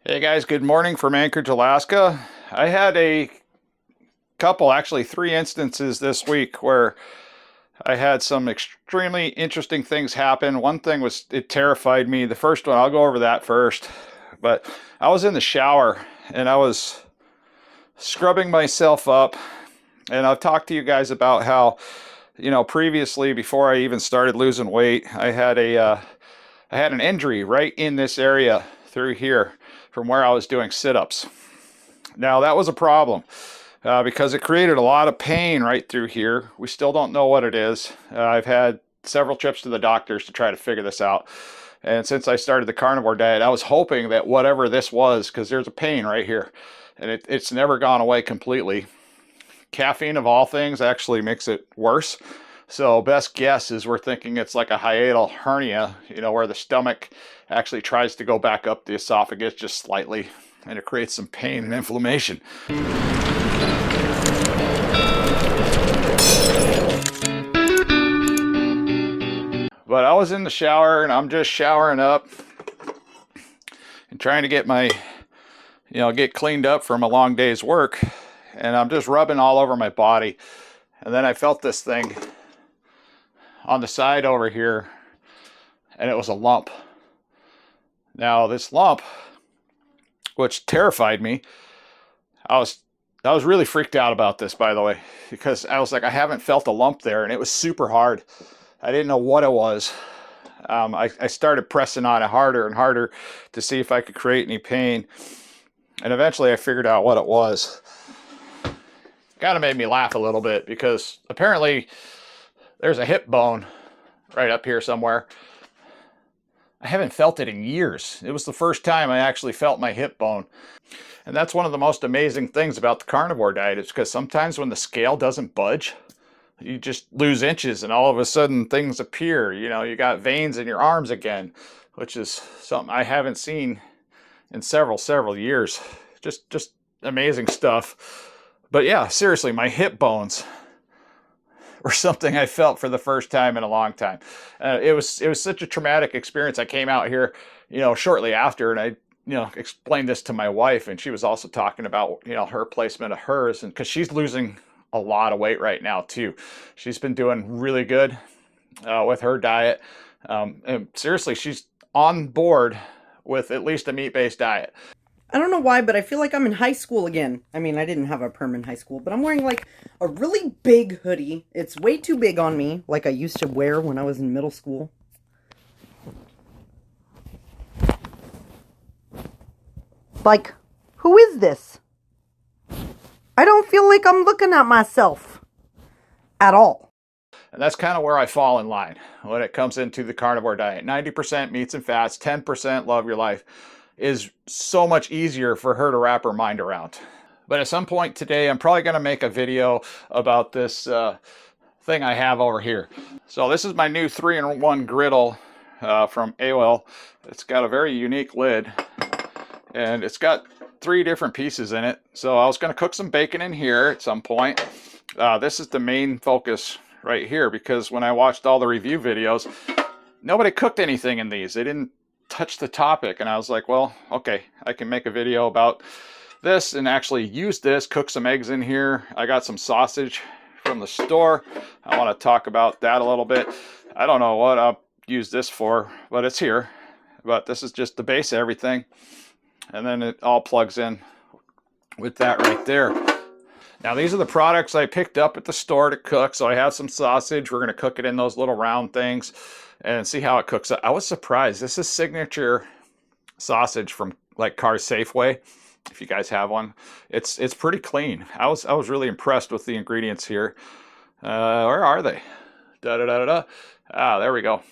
Hey guys, good morning from Anchorage, Alaska. I had a couple, actually three instances this week where I had some extremely interesting things happen. One thing was, it terrified me. The first one, I'll go over that first. But I was in the shower and I was scrubbing myself up. And I've talked to you guys about how, previously, before I even started losing weight, I had an injury right in this area through here from where I was doing sit-ups. Now that was a problem because it created a lot of pain right through here. We still don't know what it is. I've had several trips to the doctors to try to figure this out. And since I started the carnivore diet, I was hoping that whatever this was, because there's a pain right here, and it's never gone away completely. Caffeine, of all things, actually makes it worse. So best guess is we're thinking it's like a hiatal hernia, where the stomach actually tries to go back up the esophagus just slightly, and it creates some pain and inflammation. But I was in the shower and I'm just showering up and trying to get get cleaned up from a long day's work. And I'm just rubbing all over my body. And then I felt this thing on the side over here, and it was a lump. Now this lump, which terrified me, I was really freaked out about this, by the way, because I was like, I haven't felt a lump there, and it was super hard. I didn't know what it was. I started pressing on it harder and harder to see if I could create any pain, and eventually I figured out what it was. Kind of made me laugh a little bit because apparently there's a hip bone right up here somewhere. I haven't felt it in years. It was the first time I actually felt my hip bone. And that's one of the most amazing things about the carnivore diet, is because sometimes when the scale doesn't budge, you just lose inches and all of a sudden things appear. You got veins in your arms again, which is something I haven't seen in several years. Just amazing stuff. But yeah, seriously, my hip bones were something I felt for the first time in a long time. It was such a traumatic experience. I came out here, shortly after, and I, explained this to my wife, and she was also talking about, her placement of hers, and because she's losing a lot of weight right now too. She's been doing really good with her diet, and seriously, she's on board with at least a meat-based diet. I don't know why, but I feel like I'm in high school again. I mean, I didn't have a perm in high school, but I'm wearing like a really big hoodie. It's way too big on me, like I used to wear when I was in middle school. Like, who is this? I don't feel like I'm looking at myself at all. And that's kind of where I fall in line when it comes into the carnivore diet. 90% meats and fats, 10% love your life, is so much easier for her to wrap her mind around. But at some point today, I'm probably going to make a video about this thing I have over here. So this is my new 3-in-1 griddle from AOL. It's got a very unique lid, and it's got 3 different pieces in it. So I was going to cook some bacon in here at some point. This is the main focus right here, because when I watched all the review videos, nobody cooked anything in these. They didn't touch the topic, and I was like, well, okay, I can make a video about this and actually use this, cook some eggs in here. I got some sausage from the store. I want to talk about that a little bit. I don't know what I'll use this for, but it's here. But this is just the base of everything, and then it all plugs in with that right there. Now these are the products I picked up at the store to cook. So I have some sausage. We're going to cook it in those little round things and see how it cooks. I was surprised. This is signature sausage from like Car's Safeway. If you guys have one, it's pretty clean. I was really impressed with the ingredients here. Where are they? Ah, there we go.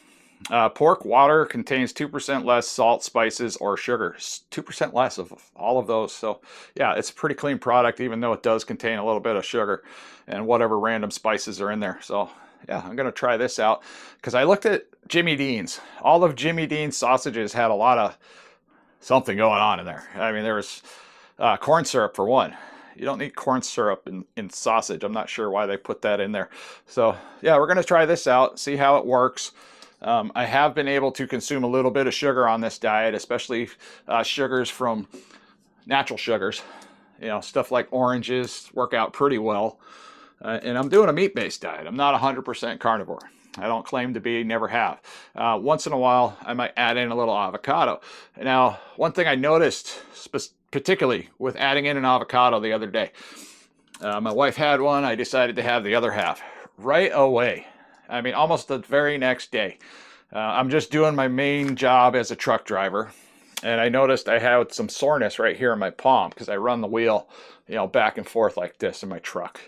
Pork water contains 2% less salt, spices, or sugar. 2% less of all of those. So yeah, it's a pretty clean product, even though it does contain a little bit of sugar and whatever random spices are in there. So yeah, I'm going to try this out because I looked at Jimmy Dean's. All of Jimmy Dean's sausages had a lot of something going on in there. I mean, there was corn syrup for one. You don't need corn syrup in sausage. I'm not sure why they put that in there. So yeah, we're going to try this out, see how it works. I have been able to consume a little bit of sugar on this diet, especially sugars from natural sugars. You know, stuff like oranges work out pretty well. And I'm doing a meat-based diet. I'm not 100% carnivore. I don't claim to be, never have. Once in a while, I might add in a little avocado. Now, one thing I noticed, particularly with adding in an avocado the other day, my wife had one, I decided to have the other half right away. I mean, almost the very next day. I'm just doing my main job as a truck driver, and I noticed I had some soreness right here in my palm because I run the wheel, you know, back and forth like this in my truck.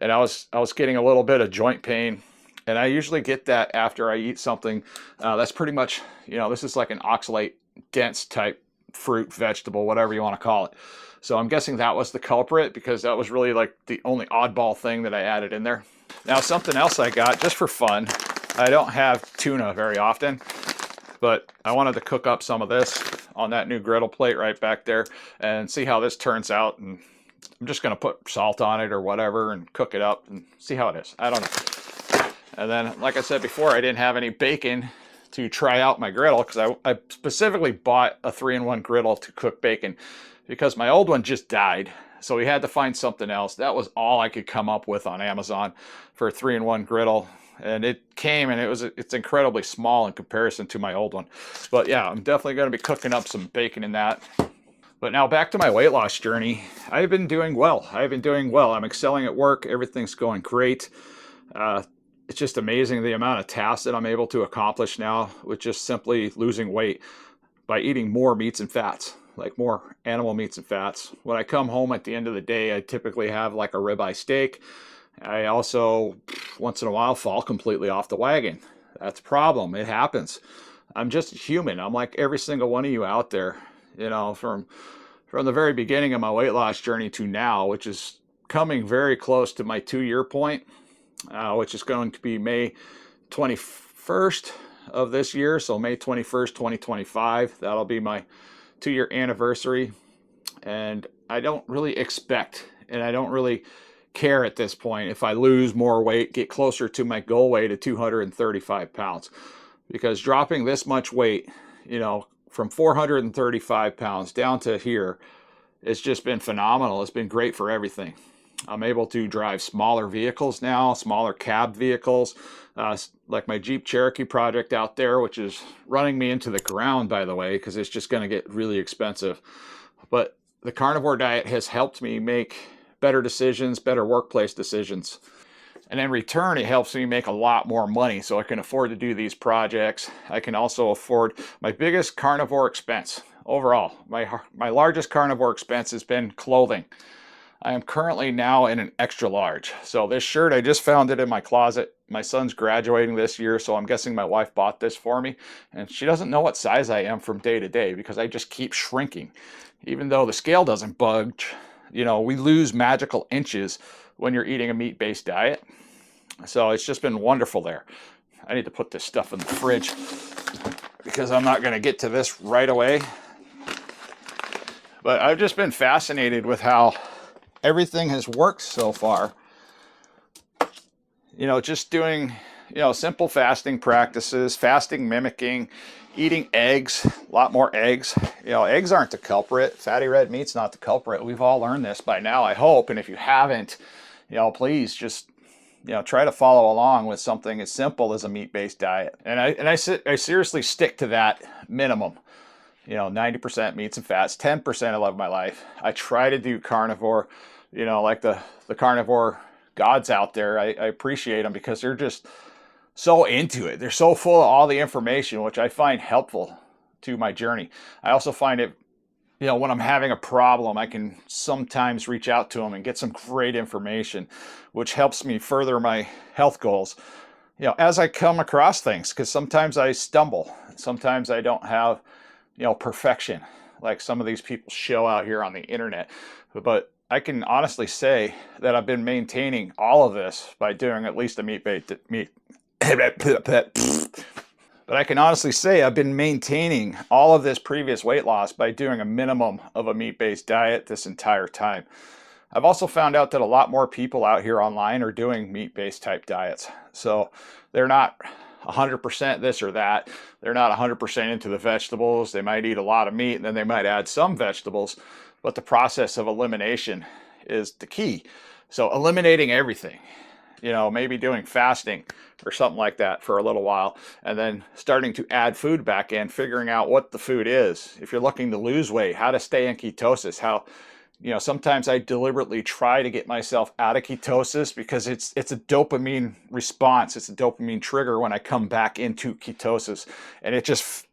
And I was getting a little bit of joint pain, and I usually get that after I eat something that's pretty much, you know, this is like an oxalate dense type fruit, vegetable, whatever you want to call it. So I'm guessing that was the culprit, because that was really like the only oddball thing that I added in there. Now, something else I got just for fun. I don't have tuna very often, but I wanted to cook up some of this on that new griddle plate right back there and see how this turns out. And I'm just going to put salt on it or whatever and cook it up and see how it is. I don't know. And then, like I said before, I didn't have any bacon to try out my griddle, because I specifically bought a 3-in-1 griddle to cook bacon because my old one just died. So we had to find something else. That was all I could come up with on Amazon for a 3-in-1 griddle. And it came, and it's incredibly small in comparison to my old one. But yeah, I'm definitely going to be cooking up some bacon in that. But now back to my weight loss journey. I've been doing well. I'm excelling at work. Everything's going great. It's just amazing the amount of tasks that I'm able to accomplish now with just simply losing weight by eating more meats and fats, like more animal meats and fats. When I come home at the end of the day, I typically have like a ribeye steak. I also, once in a while, fall completely off the wagon. That's a problem. It happens. I'm just human. I'm like every single one of you out there, you know, from the very beginning of my weight loss journey to now, which is coming very close to my 2-year point, which is going to be May 21st of this year. So May 21st, 2025, that'll be my 2-year anniversary. And I don't really expect, and I don't really care at this point if I lose more weight, get closer to my goal weight of 235 pounds. Because dropping this much weight, you know, from 435 pounds down to here, it's just been phenomenal. It's been great for everything. I'm able to drive smaller vehicles now, smaller cab vehicles, like my Jeep Cherokee project out there, which is running me into the ground, by the way, because it's just going to get really expensive. But the carnivore diet has helped me make better decisions, better workplace decisions. And in return, it helps me make a lot more money, so I can afford to do these projects. I can also afford my biggest carnivore expense overall. My largest carnivore expense has been clothing. I am currently now in an extra large. So this shirt, I just found it in my closet. My son's graduating this year, so I'm guessing my wife bought this for me. And she doesn't know what size I am from day to day because I just keep shrinking. Even though the scale doesn't budge, you know, we lose magical inches when you're eating a meat-based diet. So it's just been wonderful there. I need to put this stuff in the fridge because I'm not going to get to this right away. But I've just been fascinated with how everything has worked so far. You know, just doing, you know, simple fasting practices, fasting mimicking, eating eggs, a lot more eggs. You know, eggs aren't the culprit. Fatty red meat's not the culprit. We've all learned this by now, I hope. And if you haven't, you know, please just, you know, try to follow along with something as simple as a meat-based diet. And I seriously stick to that minimum. You know, 90% meats and fats, 10% I love my life. I try to do carnivore, you know, like the carnivore gods out there. I appreciate them because they're just so into it. They're so full of all the information, which I find helpful to my journey. I also find it, you know, when I'm having a problem, I can sometimes reach out to them and get some great information, which helps me further my health goals. You know, as I come across things, because sometimes I stumble. Sometimes I don't have, you know, perfection like some of these people show out here on the internet. But I can honestly say that I've been maintaining all of this by doing at least a meat-based meat. But I can honestly say I've been maintaining all of this previous weight loss by doing a minimum of a meat-based diet this entire time. I've also found out that a lot more people out here online are doing meat-based type diets. So they're not 100% this or that. They're not 100% into the vegetables. They might eat a lot of meat, and then they might add some vegetables, but the process of elimination is the key. So eliminating everything, you know, maybe doing fasting or something like that for a little while, and then starting to add food back in, figuring out what the food is. If you're looking to lose weight, how to stay in ketosis, how, you know, sometimes I deliberately try to get myself out of ketosis because it's a dopamine response. It's a dopamine trigger when I come back into ketosis, and it just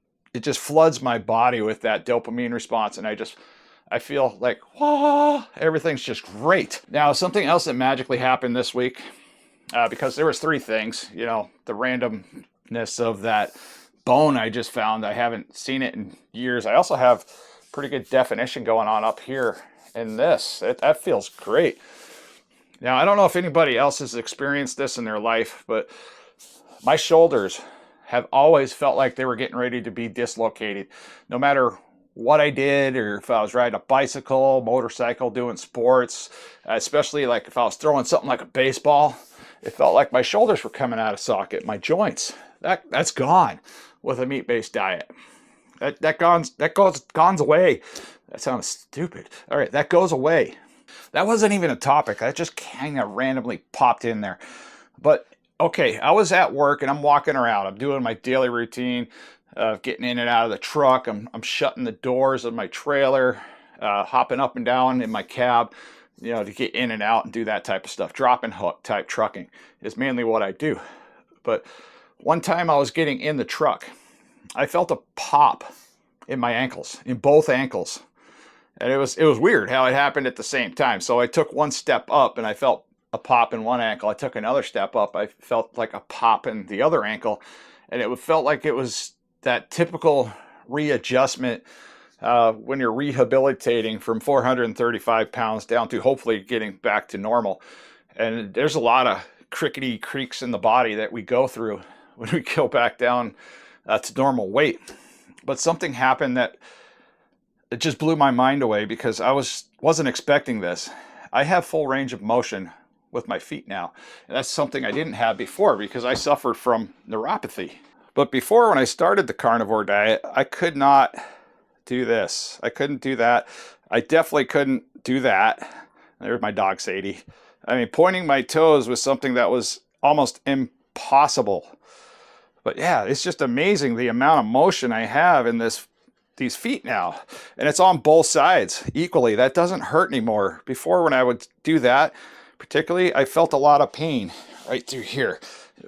floods my body with that dopamine response, and I feel like, whoa, everything's just great. Now, something else that magically happened this week, because there was 3 things, you know, the randomness of that bone I just found. I haven't seen it in years. I also have pretty good definition going on up here in this. That feels great. Now, I don't know if anybody else has experienced this in their life, but my shoulders have always felt like they were getting ready to be dislocated. No matter what I did, or if I was riding a bicycle, motorcycle, doing sports, especially like if I was throwing something like a baseball, it felt like my shoulders were coming out of socket, my joints. That's gone with a meat-based diet. That goes away. That sounds stupid. All right, that goes away. That wasn't even a topic. That just kind of randomly popped in there. But okay, I was at work and I'm walking around. I'm doing my daily routine of getting in and out of the truck. I'm shutting the doors of my trailer, hopping up and down in my cab, you know, to get in and out and do that type of stuff. Drop and hook type trucking is mainly what I do. But one time I was getting in the truck, I felt a pop in my ankles, in both ankles. And it was weird how it happened at the same time. So I took one step up and I felt a pop in one ankle. I took another step up, I felt like a pop in the other ankle. And it felt like it was that typical readjustment when you're rehabilitating from 435 pounds down to hopefully getting back to normal. And there's a lot of crickety creaks in the body that we go through when we go back down to normal weight. But something happened that it just blew my mind away because I wasn't expecting this. I have full range of motion with my feet now. And that's something I didn't have before because I suffered from neuropathy. But before, when I started the carnivore diet, I could not do this. I couldn't do that. I definitely couldn't do that. There's my dog, Sadie. I mean, pointing my toes was something that was almost impossible. But yeah, it's just amazing the amount of motion I have in these feet now. And it's on both sides equally. That doesn't hurt anymore. Before, when I would do that, particularly, I felt a lot of pain right through here.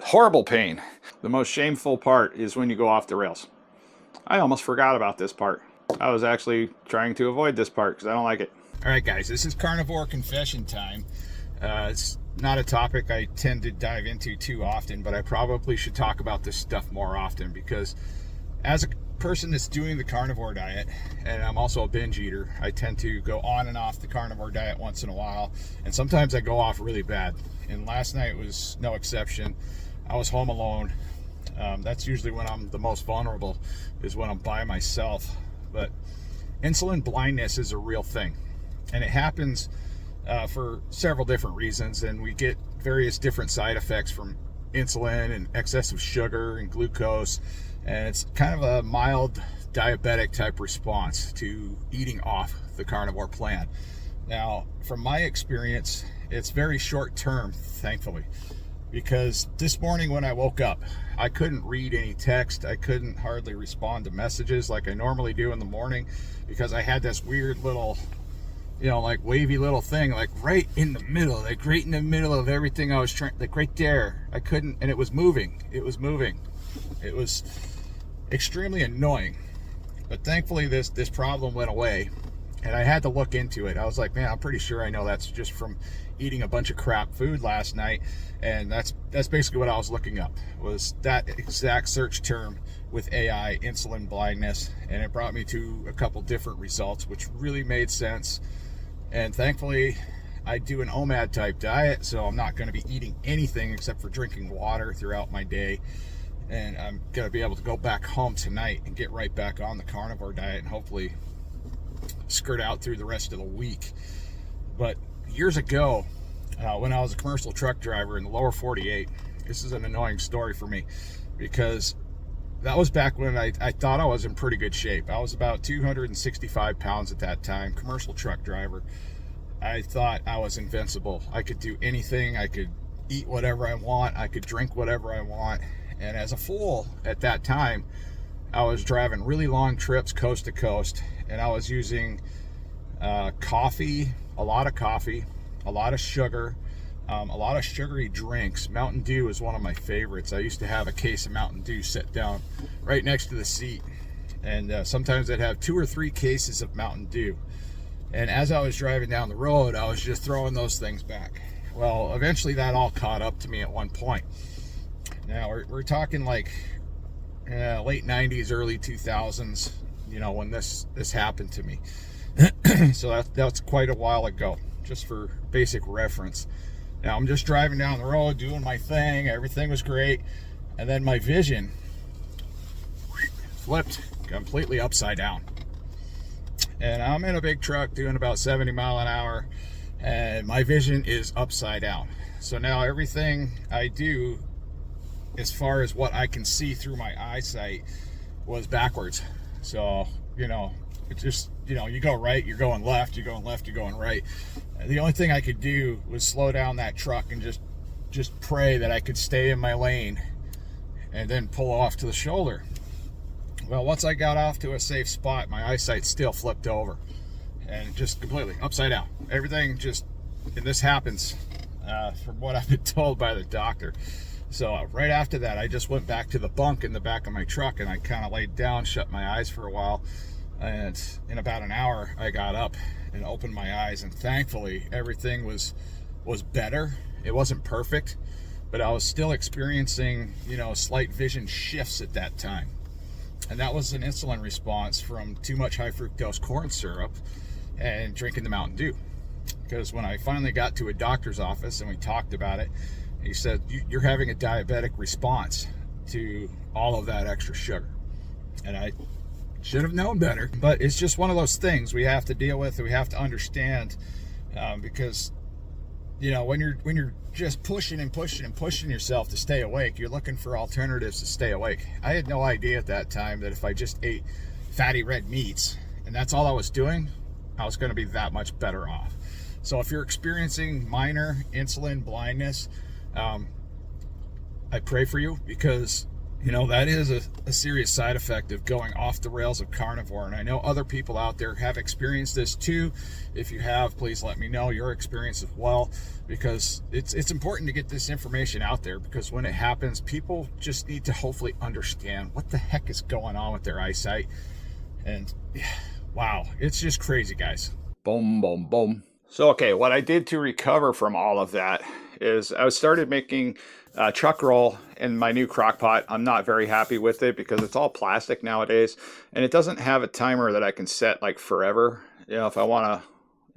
Horrible pain. The most shameful part is when you go off the rails. I almost forgot about this part. I was actually trying to avoid this part because I don't like it. All right, guys, this is Carnivore Confession time. It's not a topic I tend to dive into too often, but I probably should talk about this stuff more often because as a person that's doing the carnivore diet, and I'm also a binge eater, I tend to go on and off the carnivore diet once in a while, and sometimes I go off really bad. And last night was no exception. I was home alone. That's usually when I'm the most vulnerable, is when I'm by myself. But insulin blindness is a real thing, and it happens for several different reasons, and we get various different side effects from insulin and excessive sugar and glucose, and it's kind of a mild diabetic type response to eating off the carnivore plan. Now, from my experience, it's very short term, thankfully, because this morning when I woke up, I couldn't read any text. I couldn't hardly respond to messages like I normally do in the morning because I had this weird little, you know, like wavy little thing, like right in the middle, like right in the middle of everything I was trying, like right there. I couldn't, and it was moving. It was moving. It was extremely annoying. But thankfully this problem went away, and I had to look into it. I was like, man, I'm pretty sure I know that's just from eating a bunch of crap food last night. And that's basically what I was looking up, was that exact search term with AI, insulin blindness, and it brought me to a couple different results, which really made sense. And thankfully, I do an OMAD type diet, so I'm not going to be eating anything except for drinking water throughout my day. And I'm going to be able to go back home tonight and get right back on the carnivore diet and hopefully skirt out through the rest of the week. But years ago, when I was a commercial truck driver in the lower 48, this is an annoying story for me. because that was back when I thought I was in pretty good shape. I was about 265 pounds at that time, commercial truck driver. I thought I was invincible. I could do anything. I could eat whatever I want. I could drink whatever I want. And as a fool at that time, I was driving really long trips coast to coast, and I was using coffee, a lot of sugar, a lot of sugary drinks. Mountain Dew is one of my favorites. I used to have a case of Mountain Dew set down right next to the seat, and sometimes I'd have 2 or 3 cases of Mountain Dew. And as I was driving down the road, I was just throwing those things back. Well, eventually that all caught up to me at one point. Now we're talking like late 90s, early 2000s, you know, when this happened to me. So that's quite a while ago, just for basic reference. Now I'm just driving down the road, doing my thing. Everything was great. And then my vision flipped completely upside down. And I'm in a big truck doing about 70 mile an hour, and my vision is upside down. So now everything I do, as far as what I can see through my eyesight, was backwards. So, you know, it just, you know, you go right, you're going left, you're going left, you're going right. The only thing I could do was slow down that truck and just pray that I could stay in my lane and then pull off to the shoulder. Well, once I got off to a safe spot, my eyesight still flipped over and just completely upside down. Everything just, and this happens from what I've been told by the doctor. So right after that, I just went back to the bunk in the back of my truck, and I kind of laid down, shut my eyes for a while. And in about an hour, I got up and opened my eyes, and thankfully everything was better. It wasn't perfect, but I was still experiencing, you know, slight vision shifts at that time. And that was an insulin response from too much high fructose corn syrup and drinking the Mountain Dew. Because when I finally got to a doctor's office and we talked about it, he said, you're having a diabetic response to all of that extra sugar. And I should have known better, but it's just one of those things we have to deal with, and we have to understand, because, you know, when you're just pushing and pushing and pushing yourself to stay awake, you're looking for alternatives to stay awake. I had no idea at that time that if I just ate fatty red meats and that's all I was doing, I was going to be that much better off. So if you're experiencing minor insulin blindness, I pray for you, because, you know, that is a serious side effect of going off the rails of carnivore. And I know other people out there have experienced this too. If you have, please let me know your experience as well, because it's important to get this information out there, because when it happens, people just need to hopefully understand what the heck is going on with their eyesight. And wow, it's just crazy, guys. Boom, boom, boom. So, okay, what I did to recover from all of that is I started making chuck roll in my new crock pot. I'm not very happy with it because it's all plastic nowadays, and it doesn't have a timer that I can set like forever, you know, if I want to,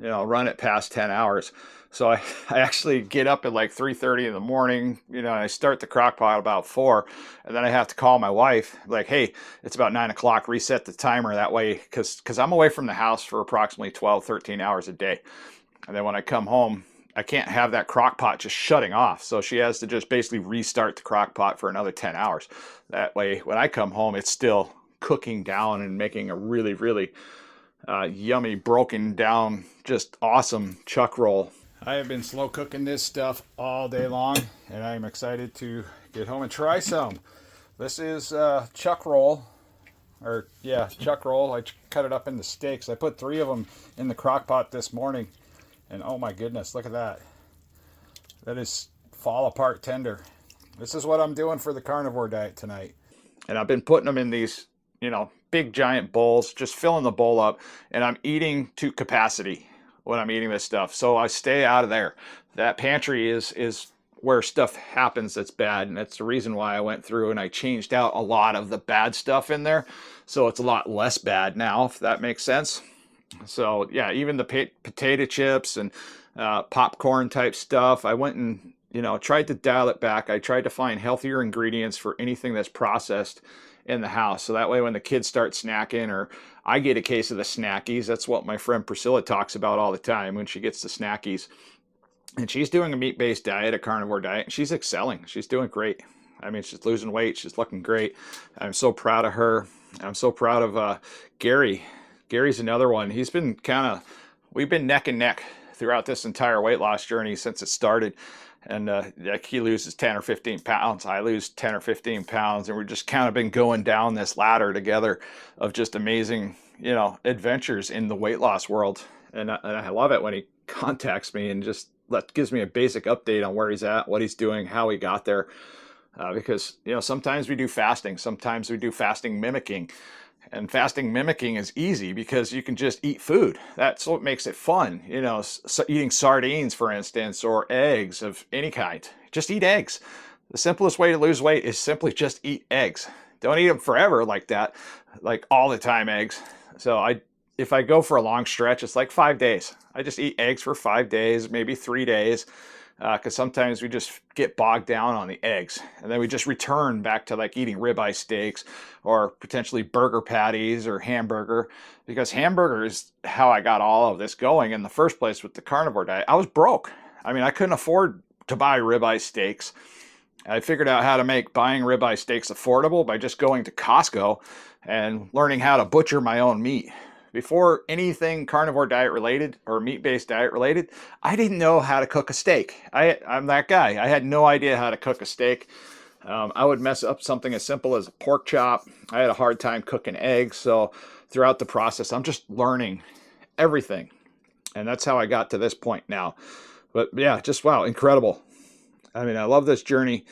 you know, run it past 10 hours. So I actually get up at like 3:30 in the morning, you know, I start the crock pot about 4, and then I have to call my wife like, hey, it's about 9 o'clock, reset the timer that way, because I'm away from the house for approximately 12, 13 hours a day. And then when I come home, I can't have that crock pot just shutting off. So she has to just basically restart the crock pot for another 10 hours. That way, when I come home, it's still cooking down and making a really, really yummy, broken down, just awesome chuck roll. I have been slow cooking this stuff all day long, and I am excited to get home and try some. This is chuck roll. Chuck roll. I cut it up into steaks. I put 3 of them in the crock pot this morning. And oh my goodness, look at that. That is fall apart tender. This is what I'm doing for the carnivore diet tonight. And I've been putting them in these, you know, big giant bowls, just filling the bowl up. And I'm eating to capacity when I'm eating this stuff. So I stay out of there. That pantry is where stuff happens that's bad. And that's the reason why I went through and I changed out a lot of the bad stuff in there. So it's a lot less bad now, if that makes sense. So yeah, even the potato chips and popcorn type stuff, I went and, you know, tried to dial it back. I tried to find healthier ingredients for anything that's processed in the house. So that way when the kids start snacking, or I get a case of the snackies, that's what my friend Priscilla talks about all the time when she gets the snackies. And she's doing a meat-based diet, a carnivore diet, and she's excelling. She's doing great. I mean, she's losing weight. She's looking great. I'm so proud of her. I'm so proud of Gary. Gary's another one. He's been we've been neck and neck throughout this entire weight loss journey since it started. And like he loses 10 or 15 pounds, I lose 10 or 15 pounds, and we're just kind of been going down this ladder together of just amazing, you know, adventures in the weight loss world. And I love it when he contacts me and just gives me a basic update on where he's at, what he's doing, how he got there. Because, you know, sometimes we do fasting, sometimes we do fasting mimicking. And fasting mimicking is easy because you can just eat food. That's what makes it fun. You know, eating sardines, for instance, or eggs of any kind. Just eat eggs. The simplest way to lose weight is simply just eat eggs. Don't eat them forever like that, like all the time eggs. So if I go for a long stretch, it's like 5 days. I just eat eggs for 5 days, maybe 3 days. Because sometimes we just get bogged down on the eggs, and then we just return back to like eating ribeye steaks or potentially burger patties or hamburger, because hamburger is how I got all of this going in the first place with the carnivore diet. I was broke. I mean, I couldn't afford to buy ribeye steaks. I figured out how to make buying ribeye steaks affordable by just going to Costco and learning how to butcher my own meat. Before anything carnivore diet related or meat-based diet related, I didn't know how to cook a steak. I'm that guy. I had no idea how to cook a steak. I would mess up something as simple as a pork chop. I had a hard time cooking eggs. So throughout the process, I'm just learning everything. And that's how I got to this point now. But yeah, just wow, incredible. I mean, I love this journey.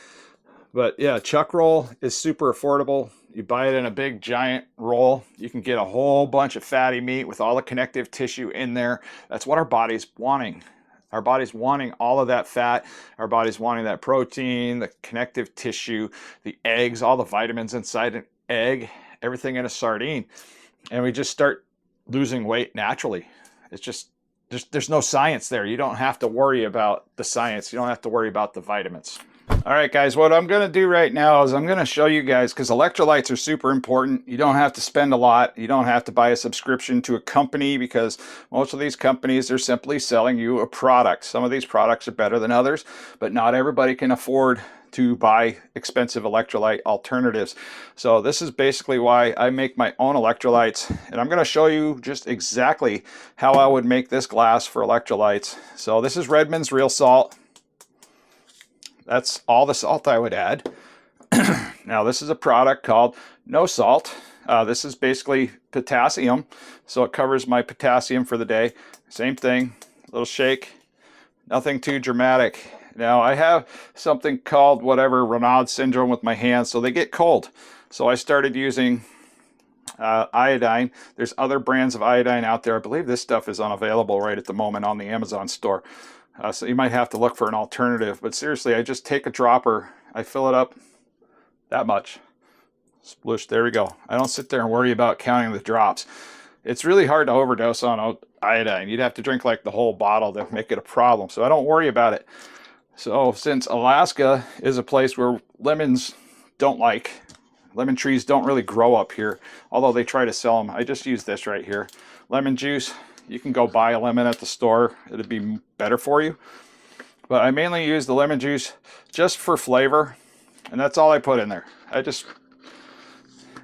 But yeah, chuck roll is super affordable. You buy it in a big giant roll. You can get a whole bunch of fatty meat with all the connective tissue in there. That's what our body's wanting. Our body's wanting all of that fat. Our body's wanting that protein, the connective tissue, the eggs, all the vitamins inside an egg, everything in a sardine. And we just start losing weight naturally. It's just, there's no science there. You don't have to worry about the science. You don't have to worry about the vitamins. All right, guys, what I'm going to do right now is I'm going to show you guys, because electrolytes are super important. You don't have to spend a lot. You don't have to buy a subscription to a company, because most of these companies are simply selling you a product. Some of these products are better than others, but not everybody can afford to buy expensive electrolyte alternatives. So this is basically why I make my own electrolytes, and I'm going to show you just exactly how I would make this glass for electrolytes. So this is Redmonds real salt. That's all the salt I would add. Now this is a product called No Salt. This is basically potassium, so it covers my potassium for the day. Same thing, a little shake, nothing too dramatic. Now I have something called Raynaud's syndrome with my hands, so they get cold. So I started using iodine. There's other brands of iodine out there. I believe this stuff is unavailable right at the moment on the Amazon store. So you might have to look for an alternative. But seriously, I just take a dropper, I fill it up that much. Sploosh, there we go. I don't sit there and worry about counting the drops. It's really hard to overdose on iodine. You'd have to drink like the whole bottle to make it a problem. So I don't worry about it. So since Alaska is a place where lemon trees don't really grow up here, although they try to sell them, I just use this right here. Lemon juice. You can go buy a lemon at the store. It'd be better for you. But I mainly use the lemon juice just for flavor. And that's all I put in there. I just,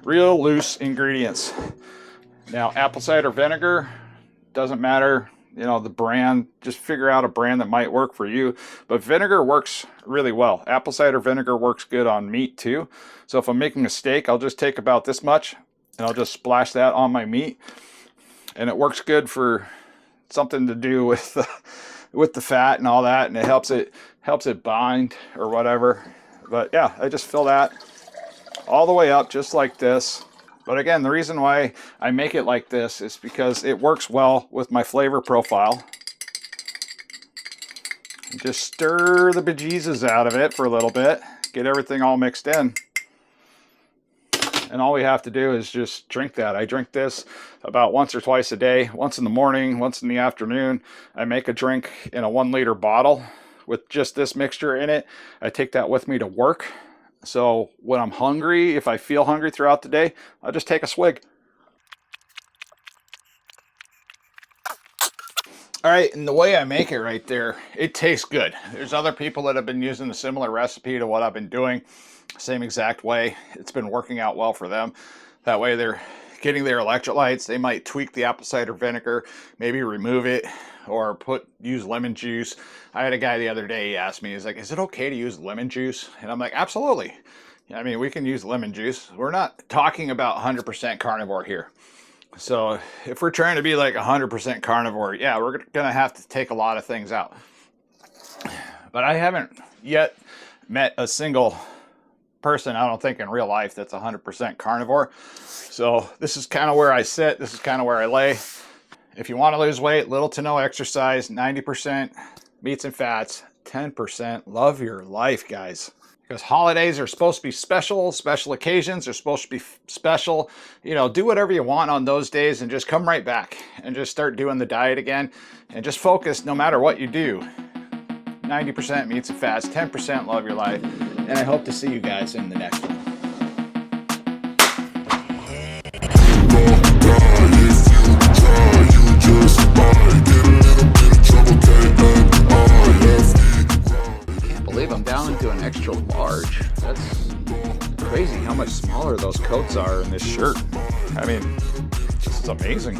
real loose ingredients. Now, apple cider vinegar, doesn't matter, you know, the brand. Just figure out a brand that might work for you. But vinegar works really well. Apple cider vinegar works good on meat too. So if I'm making a steak, I'll just take about this much and I'll just splash that on my meat. And it works good for something to do with the fat and all that, and it helps it bind or whatever. But yeah, I just fill that all the way up just like this. But again, the reason why I make it like this is because it works well with my flavor profile. Just stir the bejesus out of it for a little bit, get everything all mixed in. And all we have to do is just drink that. I drink this about once or twice a day, once in the morning, once in the afternoon. I make a drink in a 1 liter bottle with just this mixture in it. I take that with me to work. So when I'm hungry, if I feel hungry throughout the day, I'll just take a swig. All right, and the way I make it right there, it tastes good. There's other people that have been using a similar recipe to what I've been doing, same exact way. It's been working out well for them. That way they're getting their electrolytes. They might tweak the apple cider vinegar, maybe remove it, or use lemon juice. I had a guy the other day, he asked me, he's like, is it okay to use lemon juice? And I'm like, absolutely. I mean, we can use lemon juice. We're not talking about 100% carnivore here. So if we're trying to be like 100% carnivore, yeah, we're gonna have to take a lot of things out. But I haven't yet met a single person, I don't think, in real life that's 100% carnivore. So this is kind of where I sit. This is kind of where I lay. If you want to lose weight, little to no exercise, 90% meats and fats, 10% love your life, guys. Because holidays are supposed to be special, special occasions are supposed to be special. You know, do whatever you want on those days and just come right back and just start doing the diet again and just focus no matter what you do. 90% meats and fats, 10% love your life. And I hope to see you guys in the next one. I'm down into an extra large. That's crazy how much smaller those coats are in this shirt. I mean, this is amazing.